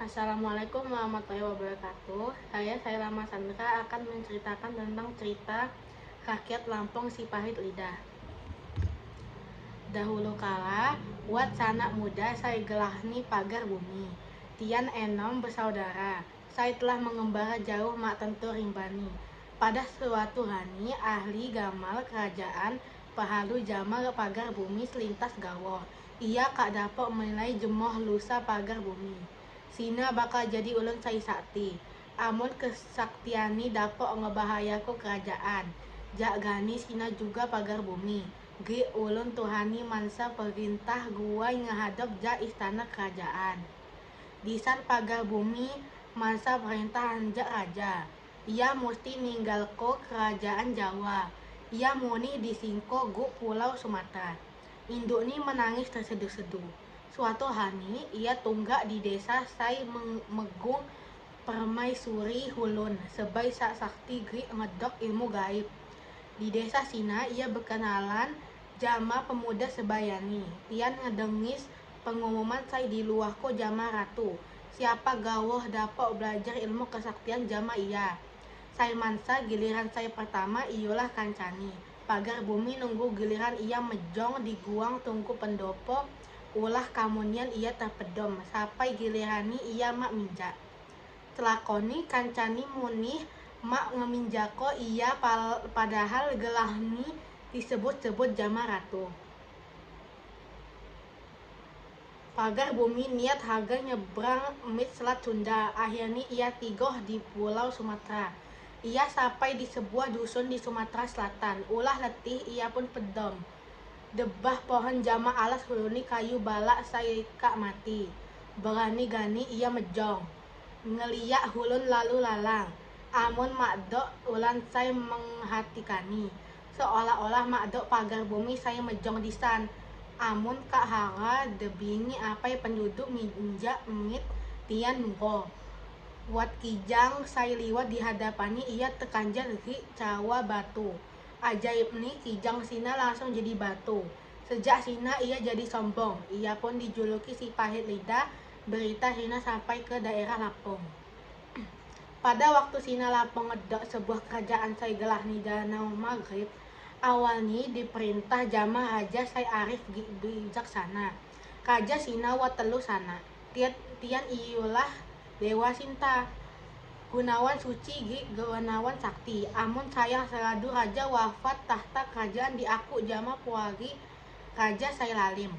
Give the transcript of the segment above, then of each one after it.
Assalamualaikum warahmatullahi wabarakatuh. Saya Sailama Sandra akan menceritakan tentang cerita rakyat Lampung si pahit lidah. Dahulu kala, buat sanak muda saya gelahni pagar bumi. Tian enom bersaudara, saya telah mengembara jauh mak tentu rimbani. Pada suatu hari, ahli gamal kerajaan pahalu jamal pagar bumi selintas gawoh. Ia kak dapat menilai jemoh lusa pagar bumi. Sina bakal jadi ulun sai sakti. Amun kesaktiani dapat ngebahayaku kerajaan. Jak gani sina juga pagar bumi. Gi ulun tuhani mansa perintah gua ngehadap ja istana kerajaan. Disan pagar bumi mansa perintah anjak raja. Ia mesti ninggalko kerajaan Jawa. Ia muni disingko gu pulau Sumatera. Induk ni menangis terseduh-seduh. Suatu hari ia tunggak di desa sai megung permaisuri hulun sebai sak sakti gri ngedok ilmu gaib. Di desa Sina ia berkenalan jama pemuda sebayani. Tian ngedengis pengumuman saya di luahko jama ratu. Siapa gawoh dapat belajar ilmu kesaktian jama iya. Saya mansa giliran saya pertama ialah kancani. Pagar bumi nunggu giliran ia mejong di guang tunggu pendopo. Ulah kamunian ia terpedom. Sampai gilirani ia mak minjak. Celakoni kancani munih mak ngeminjako iya padahal gelahni disebut-sebut jama ratu. Pagar bumi niat harga nyebrang mit Selat Sunda. Akhirnya ia tigoh di pulau Sumatera. Ia sampai di sebuah dusun di Sumatera Selatan. Ulah letih ia pun pedom. Debah pohon jama alas huluni kayu balak saya kak mati. Berani gani ia mejong. Ngeliak hulun lalu lalang. Amun makdok ulan saya menghatikani. Seolah-olah makdok pagar bumi saya mejong disan. Amun kak hara debingi apai penduduk minjak mit tian ngo. Wat kijang saya liwat di hadapani ia tekanjal ri cawa batu. Ajaib nih kijang Sina langsung jadi batu. Sejak Sina ia jadi sombong. Ia pun dijuluki si pahit lidah. Berita Sina sampai ke daerah Lampung. Pada waktu Sina Lampung ngedok sebuah kerajaan saya gelah ni danau Maghrib. Awalnya diperintah jama Raja saya Arif bijaksana. Raja Sina watelu sana. Tian iulah Dewa Sinta. Gunawan suci gi gunawan sakti. Amun sayang seladu raja wafat tahta kerajaan diaku jama puagi raja saya lalim.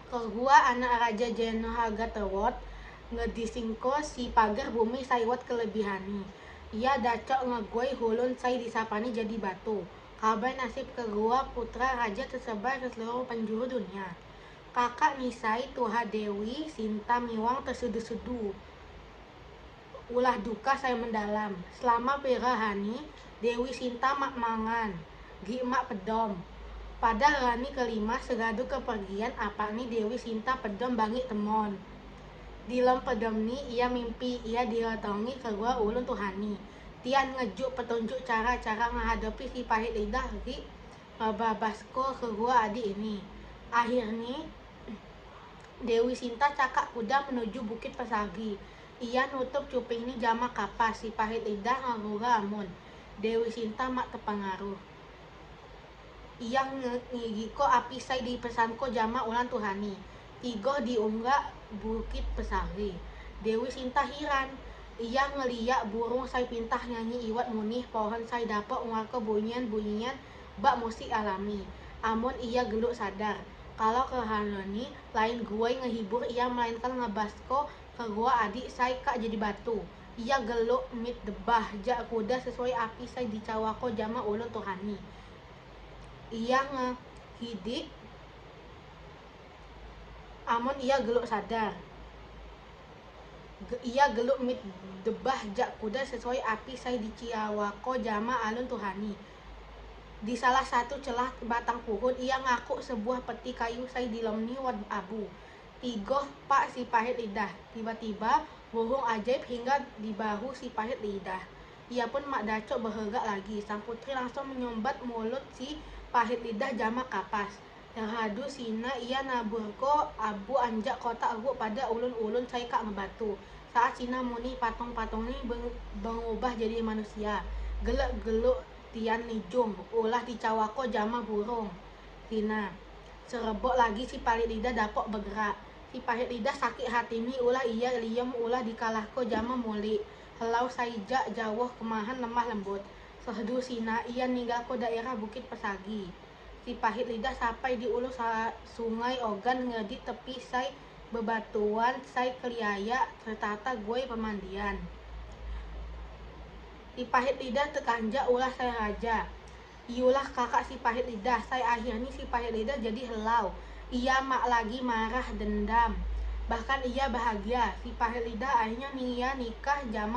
Kedua anak raja Jenohaga tewot ngedisingko si pagar bumi saiwat kelebihani. Ia dacok ngegoi hulun sai disapani jadi batu. Kabar nasib kedua putra raja tersebar ke seluruh penjuru dunia. Kakak Nisai Tuha Dewi Sinta Miwang terseduh-seduh. Ulah duka saya mendalam. Selama perahani Dewi Sinta mak mangan. Gi mak pedom. Pada rani kelima segadu kepergian apa ni Dewi Sinta pedom bangi temon. Di lem pedom ni ia mimpi ia diratongi kedua ulun tuhani. Tian ngejuk petunjuk cara-cara menghadapi si pahit lidah gi babasko kedua adik ini. Akhirnya Dewi Sinta cakak kuda menuju Bukit Pesagi. Ia nutup cuping ni jama kapas si pahit lidah ngagura amun. Dewi Sinta mak terpengaruh. Ia ngigiko api sai di pesanko jama ulan tuhani. Tigoh diunggak Bukit Pesagi. Dewi Sinta hiran. Ia ngeliak burung sai pintah nyanyi iwat munih pohon sai dapat ngwarko bunyian-bunyian bak musik alami. Amun ia geluk sadar. Kalau kehanoni lain guai ngehibur ia melainkan ngebasko kedua adik sai kak jadi batu. Ia geluk mit debah jak kuda sesuai api sai dicawako jama ulun tuhani. Ia ngehidik amun ia geluk sadar. Ia geluk mit debah jak kuda sesuai api sai dicawako jama alun tuhani. Di salah satu celah batang pohon ia ngakuk sebuah peti kayu sai dilemni wad abu. Tigoh pak si pahit lidah. Tiba-tiba burung ajaib hingga di bahu si pahit lidah. Ia pun mak dacok bergerak lagi. Sang putri langsung menyumbat mulut si pahit lidah jama kapas. Hadu sina ia naburko abu anjak kota abu pada ulun-ulun saya kak ngebatu. Saat Cina muni patung-patung ini mengubah jadi manusia. Geluk-geluk tian lijung, ulah dicawako jama burung. Tina. Serebok lagi si pahit lidah dapok bergerak. Si pahit lidah sakit hati mi ulah ia liem ulah dikalahko jama muli. Helau saijak jauh kemahan lemah lembut. Sehdu sina ia ninggalko daerah Bukit Pesagi. Si pahit lidah sampai di ulu sungai Ogan ngedi tepi say bebatuan say keliaya tertata gue pemandian. Si pahit lidah tekanjak ulah saya raja. Iulah kakak si pahit lidah, saya akhirnya si pahit lidah jadi helau. Ia mak lagi marah dendam. Bahkan ia bahagia, si pahit lidah akhirnya nikah jama